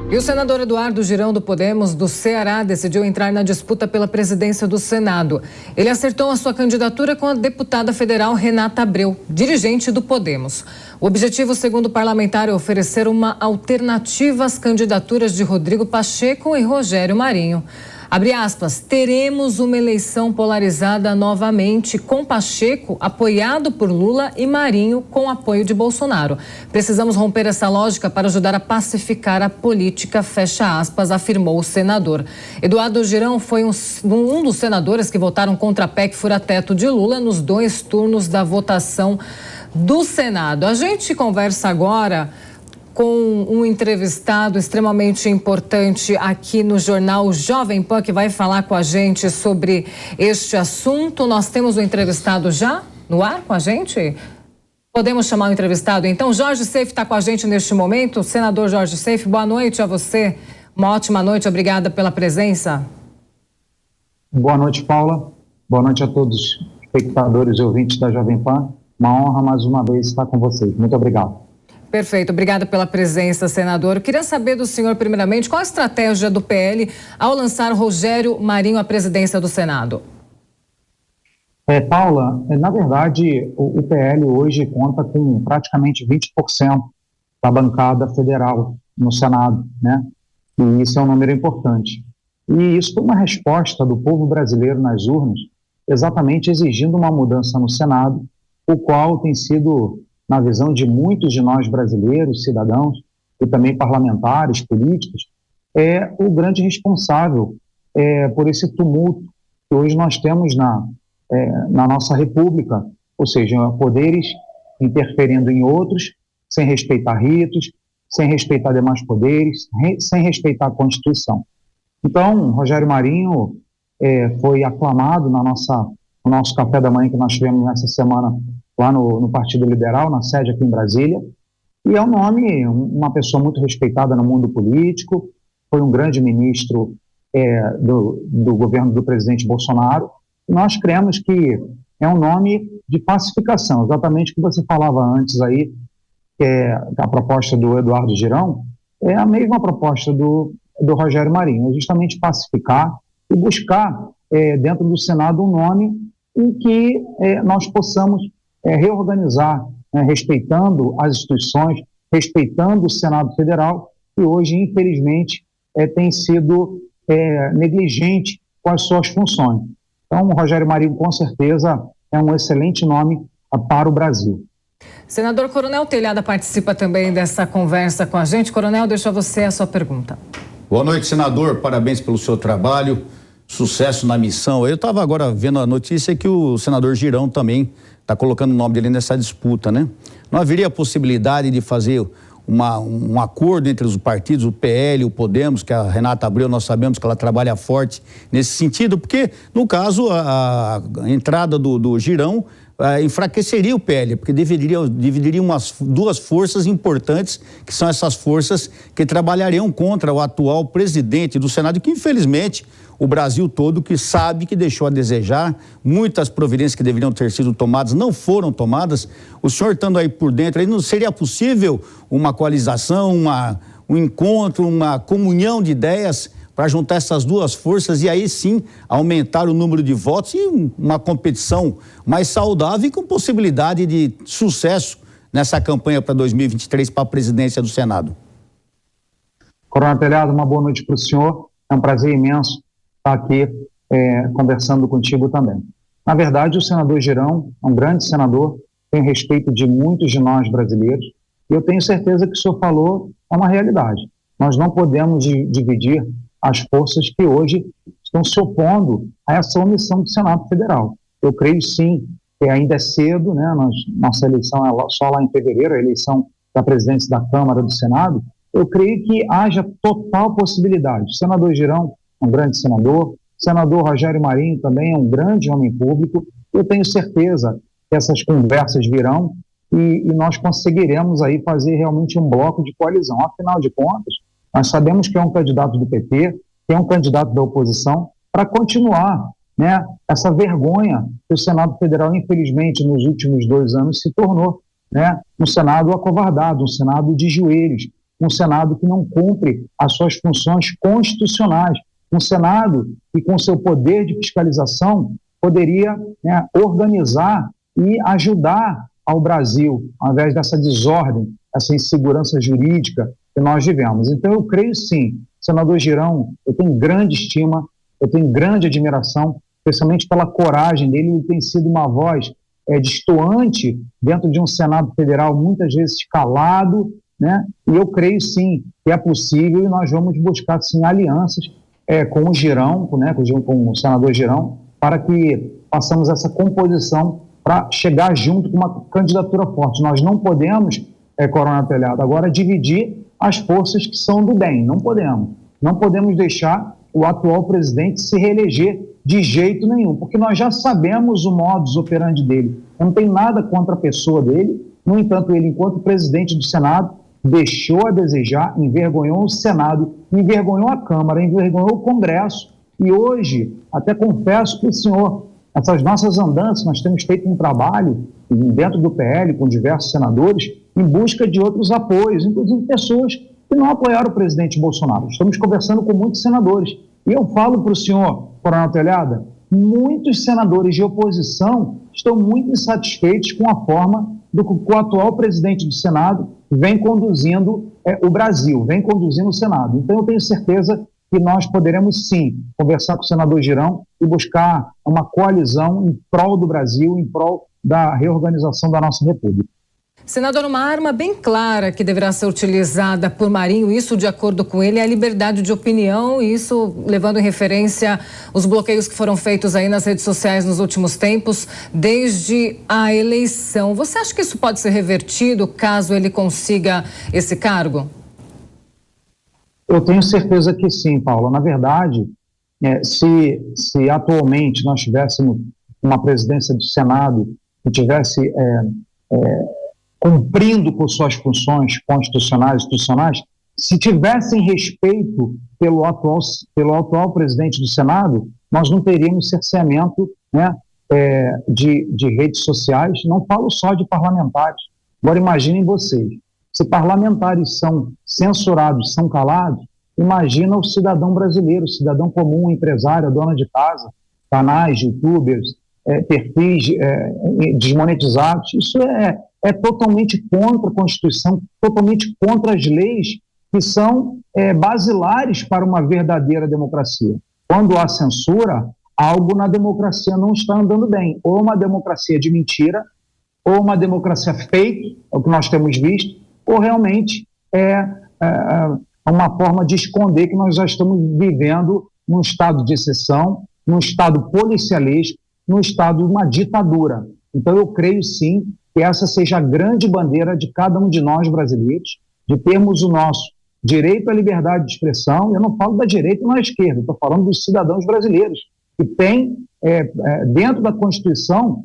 E o senador Eduardo Girão, do Podemos, do Ceará, decidiu entrar na disputa pela presidência do Senado. Ele acertou a sua candidatura com a deputada federal Renata Abreu, dirigente do Podemos. O objetivo, segundo o parlamentar, é oferecer uma alternativa às candidaturas de Rodrigo Pacheco e Rogério Marinho. Abre aspas, teremos uma eleição polarizada novamente, com Pacheco apoiado por Lula e Marinho com apoio de Bolsonaro. Precisamos romper essa lógica para ajudar a pacificar a política, fecha aspas, afirmou o senador. Eduardo Girão foi um dos senadores que votaram contra a PEC fura-teto de Lula nos 2 turnos da votação do Senado. A gente conversa agora com um entrevistado extremamente importante aqui no jornal Jovem Pan, que vai falar com a gente sobre este assunto. Nós temos o entrevistado já no ar com a gente? Podemos chamar o entrevistado? Então, Jorge Seife está com a gente neste momento. Senador Jorge Seife, boa noite a você. Uma ótima noite, obrigada pela presença. Boa noite, Paula. Boa noite a todos os espectadores e ouvintes da Jovem Pan. Uma honra mais uma vez estar com vocês. Muito obrigado. Perfeito, obrigada pela presença, senador. Eu queria saber do senhor, primeiramente, qual a estratégia do PL ao lançar Rogério Marinho à presidência do Senado? Paula, na verdade, o PL hoje conta com praticamente 20% da bancada federal no Senado, né? E isso é um número importante. E isso foi uma resposta do povo brasileiro nas urnas, exatamente exigindo uma mudança no Senado, o qual tem sido, na visão de muitos de nós brasileiros, cidadãos e também parlamentares, políticos, é o grande responsável por esse tumulto que hoje nós temos na nossa república, ou seja, poderes interferindo em outros, sem respeitar ritos, sem respeitar demais poderes, sem respeitar a Constituição. Então, Rogério Marinho foi aclamado no nosso café da manhã que nós tivemos nessa semana lá no Partido Liberal, na sede aqui em Brasília, e é um nome, uma pessoa muito respeitada no mundo político, foi um grande ministro do governo do presidente Bolsonaro, e nós cremos que é um nome de pacificação, exatamente o que você falava antes aí, que é a proposta do Eduardo Girão, é a mesma proposta do Rogério Marinho, é justamente pacificar e buscar dentro do Senado um nome em que nós possamos reorganizar, respeitando as instituições, respeitando o Senado Federal, que hoje, infelizmente, tem sido negligente com as suas funções. Então, o Rogério Marinho, com certeza, é um excelente nome para o Brasil. Senador Coronel Telhada participa também dessa conversa com a gente. Coronel, deixa você a sua pergunta. Boa noite, senador. Parabéns pelo seu trabalho. Sucesso na missão. Eu estava agora vendo a notícia que o senador Girão também está colocando o nome dele nessa disputa, né? Não haveria possibilidade de fazer um acordo entre os partidos, o PL, o Podemos, que a Renata Abreu, nós sabemos que ela trabalha forte nesse sentido, porque, no caso, a entrada do Girão enfraqueceria o PL, porque dividiria umas 2 forças importantes, que são essas forças que trabalhariam contra o atual presidente do Senado, que infelizmente o Brasil todo que sabe que deixou a desejar, muitas providências que deveriam ter sido tomadas não foram tomadas. O senhor estando aí por dentro, aí não seria possível uma coalização, um encontro, uma comunhão de ideias para juntar essas 2 forças e aí sim aumentar o número de votos e uma competição mais saudável e com possibilidade de sucesso nessa campanha para 2023 para a presidência do Senado? Coronel Telhado, uma boa noite para o senhor. É um prazer imenso estar aqui conversando contigo também. Na verdade, o senador Girão é um grande senador, tem respeito de muitos de nós brasileiros, e eu tenho certeza que o senhor falou é uma realidade. Nós não podemos dividir as forças que hoje estão se opondo a essa omissão do Senado Federal. Eu creio sim que ainda é cedo, né? Nossa eleição é só lá em fevereiro, a eleição da presidência da Câmara do Senado. Eu creio que haja total possibilidade. O senador Girão é um grande senador, o senador Rogério Marinho também é um grande homem público. Eu tenho certeza que essas conversas virão e nós conseguiremos aí fazer realmente um bloco de coalizão. Afinal de contas, nós sabemos que é um candidato do PT, que é um candidato da oposição, para continuar, né, essa vergonha que o Senado Federal, infelizmente, nos últimos 2 anos se tornou, né, um Senado acovardado, um Senado de joelhos, um Senado que não cumpre as suas funções constitucionais, um Senado que, com seu poder de fiscalização, poderia, né, organizar e ajudar ao Brasil, ao invés dessa desordem, essa insegurança jurídica que nós vivemos. Então, eu creio sim, senador Girão, eu tenho grande estima, eu tenho grande admiração, especialmente pela coragem dele. Ele tem sido uma voz destoante dentro de um Senado Federal, muitas vezes calado, né? E eu creio sim que é possível, e nós vamos buscar sim alianças com o Girão, né, com o senador Girão, para que façamos essa composição para chegar junto com uma candidatura forte. Nós não podemos, Coronel Telhado, agora dividir as forças que são do bem. Não podemos. Não podemos deixar o atual presidente se reeleger de jeito nenhum, porque nós já sabemos o modus operandi dele. Eu não tenho nada contra a pessoa dele, no entanto, ele, enquanto presidente do Senado, deixou a desejar, envergonhou o Senado, envergonhou a Câmara, envergonhou o Congresso. E hoje, até confesso para o senhor, essas nossas andanças, nós temos feito um trabalho dentro do PL, com diversos senadores, em busca de outros apoios, inclusive pessoas que não apoiaram o presidente Bolsonaro. Estamos conversando com muitos senadores. E eu falo para o senhor, Coronel Telhada, muitos senadores de oposição estão muito insatisfeitos com a forma do que o atual presidente do Senado vem conduzindo o Brasil, vem conduzindo o Senado. Então, eu tenho certeza que nós poderemos, sim, conversar com o senador Girão e buscar uma coalizão em prol do Brasil, em prol da reorganização da nossa República. Senador, uma arma bem clara que deverá ser utilizada por Marinho, isso de acordo com ele, é a liberdade de opinião, e isso levando em referência os bloqueios que foram feitos aí nas redes sociais nos últimos tempos, desde a eleição. Você acha que isso pode ser revertido caso ele consiga esse cargo? Eu tenho certeza que sim, Paula. Na verdade, se atualmente nós tivéssemos uma presidência do Senado que tivesse cumprindo com suas funções constitucionais e institucionais, se tivessem respeito pelo atual presidente do Senado, nós não teríamos cerceamento, né, de redes sociais. Não falo só de parlamentares. Agora imaginem vocês, se parlamentares são censurados, são calados, imagina o cidadão brasileiro, o cidadão comum, empresário, dona de casa, canais, youtubers, perfis desmonetizados. Isso é totalmente contra a Constituição, totalmente contra as leis que são basilares para uma verdadeira democracia. Quando há censura, algo na democracia não está andando bem. Ou uma democracia de mentira, ou uma democracia fake, é o que nós temos visto, ou realmente uma forma de esconder que nós já estamos vivendo num estado de exceção, num estado policialesco, num estado de uma ditadura. Então eu creio sim que essa seja a grande bandeira de cada um de nós brasileiros, de termos o nosso direito à liberdade de expressão. Eu não falo da direita e da esquerda, estou falando dos cidadãos brasileiros, que têm dentro da Constituição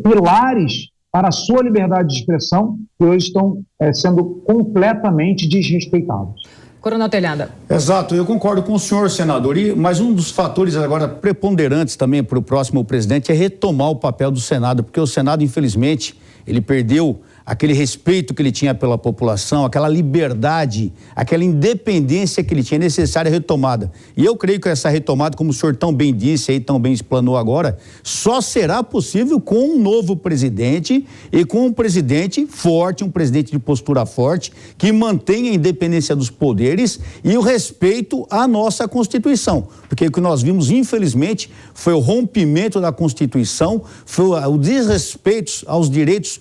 pilares para a sua liberdade de expressão, que hoje estão sendo completamente desrespeitados. Coronel Telhada. Exato, eu concordo com o senhor, senador, mas um dos fatores agora preponderantes também para o próximo presidente é retomar o papel do Senado, porque o Senado, infelizmente, ele perdeu aquele respeito que ele tinha pela população, aquela liberdade, aquela independência que ele tinha, necessária retomada. E eu creio que essa retomada, como o senhor tão bem disse aí, tão bem explanou agora, só será possível com um novo presidente e com um presidente forte, um presidente de postura forte, que mantenha a independência dos poderes e o respeito à nossa Constituição. Porque o que nós vimos, infelizmente, foi o rompimento da Constituição, foi o desrespeito aos direitos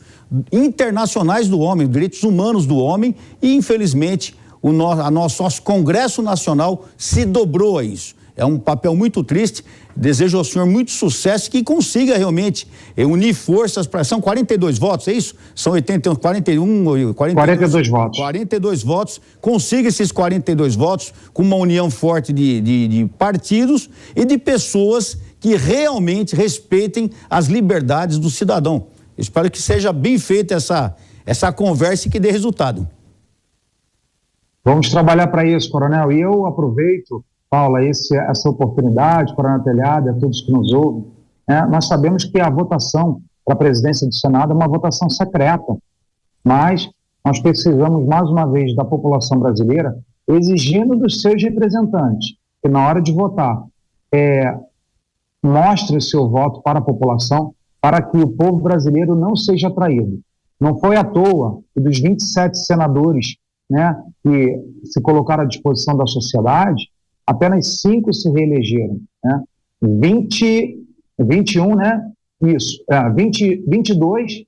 internacionais do homem, direitos humanos do homem, e infelizmente nosso Congresso Nacional se dobrou a isso. É um papel muito triste. Desejo ao senhor muito sucesso, que consiga realmente unir forças para... São 42 votos, é isso? São 42 votos. 42 votos. Consiga esses 42 votos com uma união forte de partidos e de pessoas que realmente respeitem as liberdades do cidadão. Espero que seja bem feita essa conversa e que dê resultado. Vamos trabalhar para isso, Coronel. E eu aproveito, Paula, essa oportunidade, Coronel Telhada, a todos que nos ouvem. Nós sabemos que a votação para a presidência do Senado é uma votação secreta, mas Nós precisamos, mais uma vez, da população brasileira exigindo dos seus representantes que, na hora de votar, mostre o seu voto para a população, para que o povo brasileiro não seja traído. Não foi à toa que dos 27 senadores, né, que se colocaram à disposição da sociedade, apenas 5 se reelegeram, né? 21, né? Isso, 22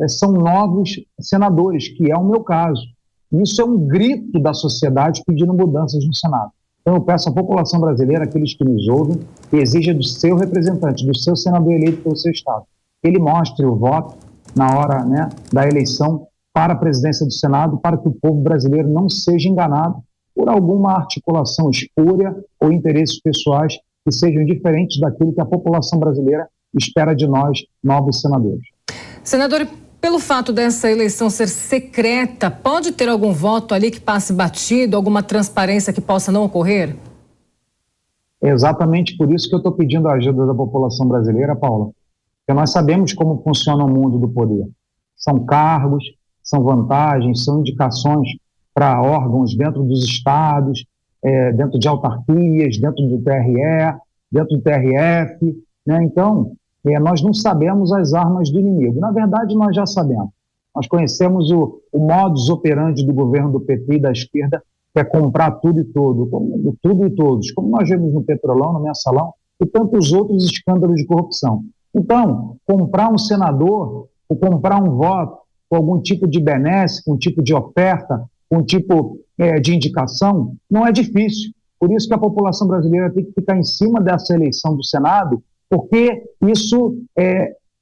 são novos senadores, que é o meu caso. Isso é um grito da sociedade pedindo mudanças no Senado. Então eu peço à população brasileira, aqueles que nos ouvem, que exija do seu representante, do seu senador eleito pelo seu estado, que ele mostre o voto na hora, né, da eleição para a presidência do Senado, para que o povo brasileiro não seja enganado por alguma articulação espúria ou interesses pessoais que sejam diferentes daquilo que a população brasileira espera de nós, novos senadores. Senador, pelo fato dessa eleição ser secreta, pode ter algum voto ali que passe batido, alguma transparência que possa não ocorrer? É exatamente por isso que eu estou pedindo a ajuda da população brasileira, Paula, porque nós sabemos como funciona o mundo do poder. São cargos, são vantagens, são indicações para órgãos dentro dos estados, dentro de autarquias, dentro do TRE, dentro do TRF, né? Então, nós não sabemos as armas do inimigo. Na verdade, nós já sabemos. Nós conhecemos o modus operandi do governo do PT e da esquerda, que é comprar tudo e todos, como nós vemos no Petrolão, no Mensalão, e tantos outros escândalos de corrupção. Então, comprar um senador, ou comprar um voto, com algum tipo de benesse, com um tipo de oferta, com um tipo de indicação, não é difícil. Por isso que a população brasileira tem que ficar em cima dessa eleição do Senado, porque isso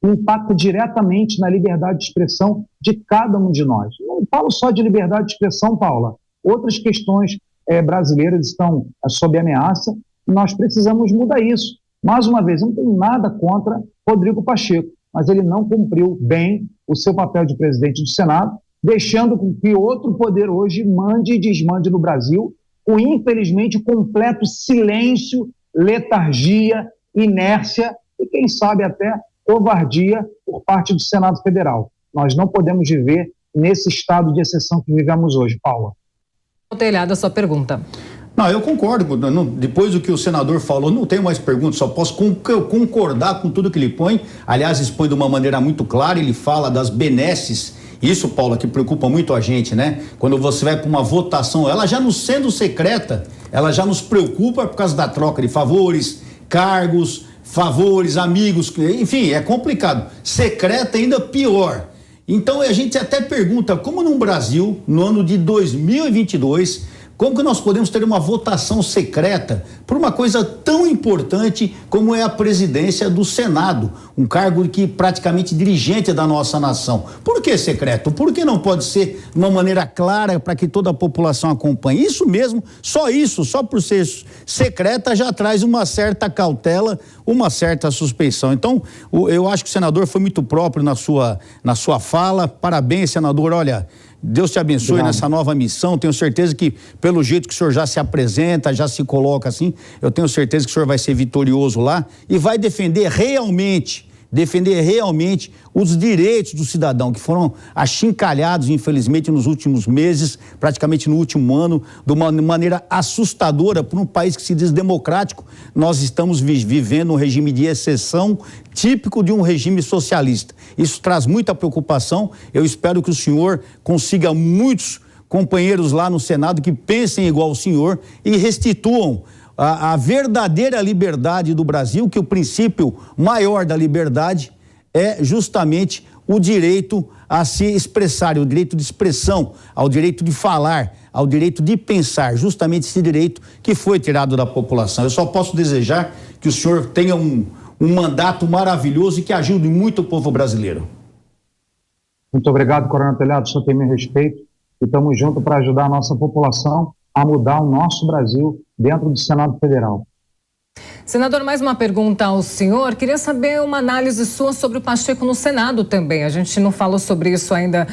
impacta diretamente na liberdade de expressão de cada um de nós. Não falo só de liberdade de expressão, Paula. Outras questões brasileiras estão sob ameaça e nós precisamos mudar isso. Mais uma vez, eu não tenho nada contra Rodrigo Pacheco, mas ele não cumpriu bem o seu papel de presidente do Senado, deixando com que outro poder hoje mande e desmande no Brasil, com, infelizmente, completo silêncio, letargia, inércia e, quem sabe, até covardia por parte do Senado Federal. Nós não podemos viver nesse estado de exceção que vivemos hoje, Paula. Telhado, a sua pergunta. Não, eu concordo. Depois do que o senador falou, não tenho mais perguntas, só posso concordar com tudo que ele põe. Aliás, expõe de uma maneira muito clara, ele fala das benesses. Isso, Paula, que preocupa muito a gente, né? Quando você vai para uma votação, ela já não sendo secreta, ela já nos preocupa por causa da troca de favores, cargos, amigos, enfim, é complicado. Secreta ainda pior. Então a gente até pergunta, como no Brasil, no ano de 2022, como que nós podemos ter uma votação secreta por uma coisa tão importante como é a presidência do Senado, um cargo que praticamente dirigente da nossa nação? Por que secreto? Por que não pode ser de uma maneira clara para que toda a população acompanhe? Isso mesmo, só por ser secreta já traz uma certa cautela, uma certa suspeição. Então, eu acho que o senador foi muito próprio na sua fala. Parabéns, senador. Olha, Deus te abençoe nessa nova missão. Tenho certeza que, pelo jeito que o senhor já se apresenta, já se coloca assim, eu tenho certeza que o senhor vai ser vitorioso lá e vai defender realmente os direitos do cidadão, que foram achincalhados, infelizmente, nos últimos meses, praticamente no último ano, de uma maneira assustadora. Por um país que se diz democrático, nós estamos vivendo um regime de exceção, típico de um regime socialista. Isso traz muita preocupação. Eu espero que o senhor consiga muitos companheiros lá no Senado que pensem igual o senhor e restituam a verdadeira liberdade do Brasil, que o princípio maior da liberdade é justamente o direito a se expressar, o direito de expressão, ao direito de falar, ao direito de pensar, justamente esse direito que foi tirado da população. Eu só posso desejar que o senhor tenha um mandato maravilhoso e que ajude muito o povo brasileiro. Muito obrigado, Coronel Telhado, o senhor tem meu respeito e estamos juntos para ajudar a nossa população a mudar o nosso Brasil dentro do Senado Federal. Senador, mais uma pergunta ao senhor. Queria saber uma análise sua sobre o Pacheco no Senado também. A gente não falou sobre isso ainda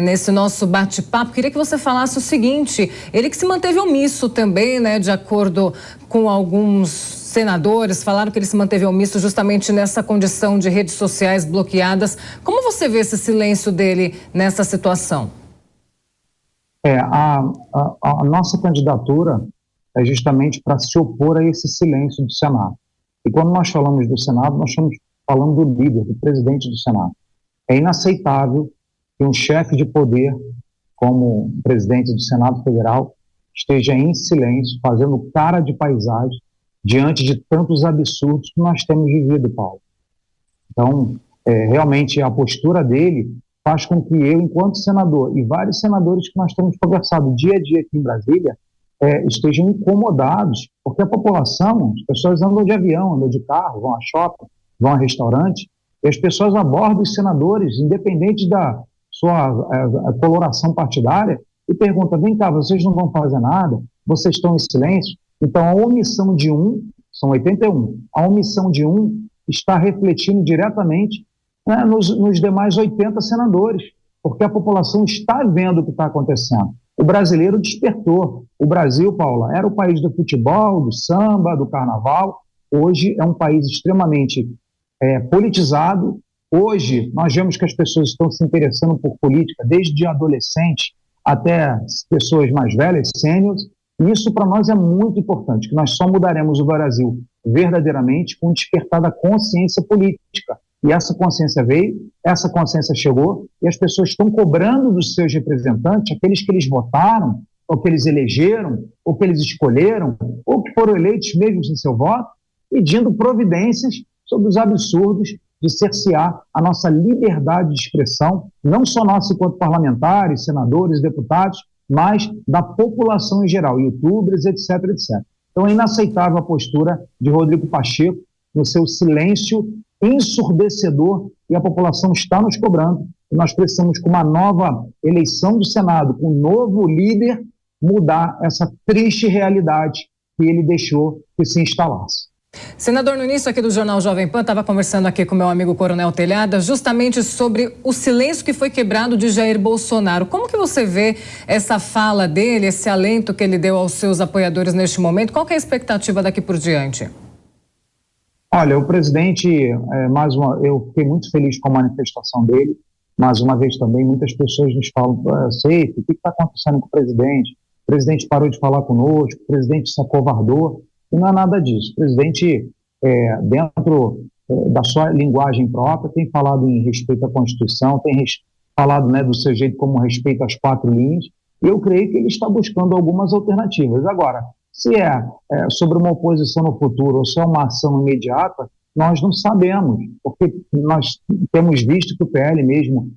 nesse nosso bate-papo. Queria que você falasse o seguinte: ele que se manteve omisso também, né, de acordo com alguns senadores, falaram que ele se manteve omisso justamente nessa condição de redes sociais bloqueadas. Como você vê esse silêncio dele nessa situação? A nossa candidatura é justamente para se opor a esse silêncio do Senado. E quando nós falamos do Senado, nós estamos falando do líder, do presidente do Senado. É inaceitável que um chefe de poder, como o presidente do Senado Federal, esteja em silêncio, fazendo cara de paisagem, diante de tantos absurdos que nós temos vivido, Paulo. Então, realmente a postura dele faz com que eu, enquanto senador, e vários senadores que nós temos conversado dia a dia aqui em Brasília, estejam incomodados, porque a população, as pessoas andam de avião, andam de carro, vão a shopping, vão a restaurante, e as pessoas abordam os senadores, independente da sua coloração partidária, e perguntam: vem cá, vocês não vão fazer nada? Vocês estão em silêncio? Então, a omissão de são 81, a omissão de está refletindo diretamente, né, nos demais 80 senadores, porque a população está vendo o que está acontecendo. O brasileiro despertou. O Brasil, Paula, era o país do futebol, do samba, do carnaval. Hoje é um país extremamente politizado. Hoje nós vemos que as pessoas estão se interessando por política, desde adolescentes até pessoas mais velhas, sêniores. E isso para nós é muito importante, que nós só mudaremos o Brasil verdadeiramente com o despertar da consciência política. E essa consciência veio, essa consciência chegou, e as pessoas estão cobrando dos seus representantes, aqueles que eles votaram, ou que eles elegeram, ou que eles escolheram, ou que foram eleitos mesmo sem seu voto, pedindo providências sobre os absurdos de cercear a nossa liberdade de expressão, não só nossa enquanto parlamentares, senadores, deputados, mas da população em geral, youtubers, etc, etc. Então é inaceitável a postura de Rodrigo Pacheco, no seu silêncio ensurdecedor, e a população está nos cobrando. E nós precisamos, com uma nova eleição do Senado, com um novo líder, mudar essa triste realidade que ele deixou que se instalasse. Senador, no início aqui do Jornal Jovem Pan, estava conversando aqui com meu amigo Coronel Telhada, justamente sobre o silêncio que foi quebrado de Jair Bolsonaro. Como que você vê essa fala dele, esse alento que ele deu aos seus apoiadores neste momento? Qual que é a expectativa daqui por diante? Olha, o presidente, eu fiquei muito feliz com a manifestação dele. Mais uma vez também, muitas pessoas nos falam: Seif, o que está acontecendo com o presidente? O presidente parou de falar conosco, o presidente se acovardou. E não é nada disso. O presidente, dentro da sua linguagem própria, tem falado em respeito à Constituição, tem falado, né, do seu jeito como respeito às 4 linhas, e eu creio que ele está buscando algumas alternativas. Agora, se sobre uma oposição no futuro ou se é uma ação imediata, nós não sabemos, porque nós temos visto que o PL mesmo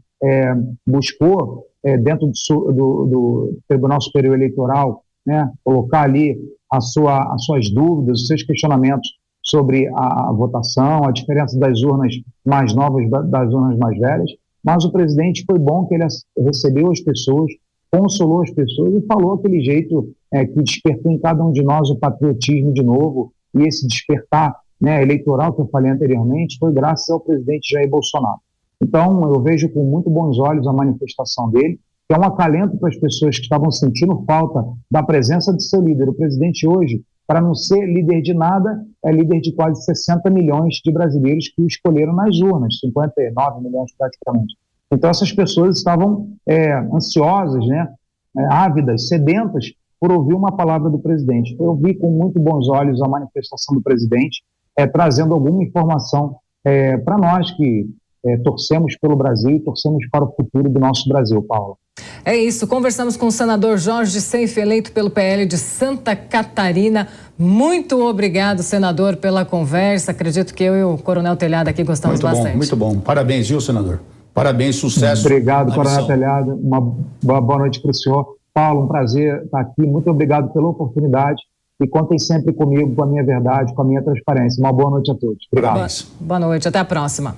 buscou, dentro do Tribunal Superior Eleitoral, né, colocar ali as suas dúvidas, os seus questionamentos sobre a votação, a diferença das urnas mais novas das urnas mais velhas, mas o presidente, foi bom que ele recebeu as pessoas, consolou as pessoas e falou aquele jeito que despertou em cada um de nós o patriotismo de novo, e esse despertar, né, eleitoral que eu falei anteriormente foi graças ao presidente Jair Bolsonaro. Então, eu vejo com muito bons olhos a manifestação dele, que é um acalento para as pessoas que estavam sentindo falta da presença de seu líder. O presidente hoje, para não ser líder de nada, é líder de quase 60 milhões de brasileiros que o escolheram nas urnas, 59 milhões praticamente. Então essas pessoas estavam ansiosas, né, ávidas, sedentas por ouvir uma palavra do presidente. Eu vi com muito bons olhos a manifestação do presidente, trazendo alguma informação para nós que torcemos pelo Brasil e torcemos para o futuro do nosso Brasil, Paula. É isso, conversamos com o senador Jorge Seif, eleito pelo PL de Santa Catarina. Muito obrigado, senador, pela conversa. Acredito que eu e o Coronel Telhada aqui gostamos bastante. Muito bom. Parabéns, viu, senador? Parabéns, sucesso. Obrigado, Coronel Telhada. Uma boa noite para o senhor. Paulo, um prazer estar aqui. Muito obrigado pela oportunidade. E contem sempre comigo, com a minha verdade, com a minha transparência. Uma boa noite a todos. Obrigado. Boa noite, até a próxima.